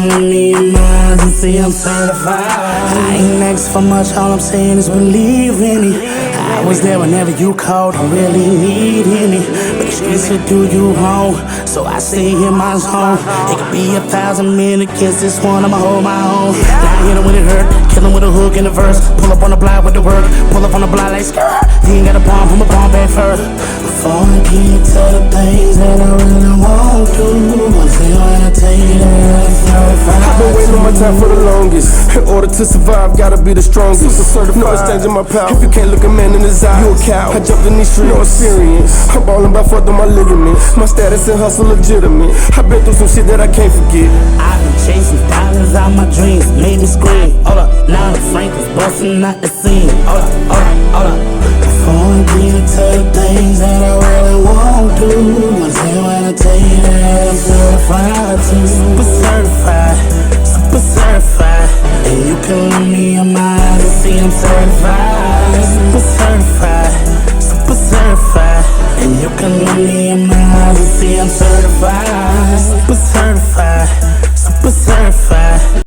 can look me in my eyes and see I'm certified. I ain't asked for much, all I'm saying is believe in me. I was there whenever you called, I really needed me. But the streets could do you wrong, so I stay in my zone. It could be 1,000 men against this one, I'ma hold my own. Now I hit him when it hurt, kill him with a hook in the verse. Pull up on the block with the work, pull up on the block like skirt. He ain't got a bomb, I'ma bomb back further. Before I get to the things that I really won't do, I say when I tell you that I'm certified. I've been waiting on my time for the longest. In order to survive, gotta be the strongest. Super certified. No exchange in my power. If you can't look a man in his eye, you a cow. I jumped in these streets, no experience. I'm ballin' by fuck through my ligaments. My status and hustle legitimate. I've been through some shit that I can't forget. I've been chasing dollars out my dreams, made me scream. Hold up, now the Frank is bustin' out the scene. Hold up, hold up, hold up. Before I get to the things that I really won't do, I say when I tell you that I'm certified too. Super certified, super certified. And you can look me in my eyes and see I'm certified. Super certified, super certified. And you can look me in my eyes and see I'm certified. Super certified, super certified.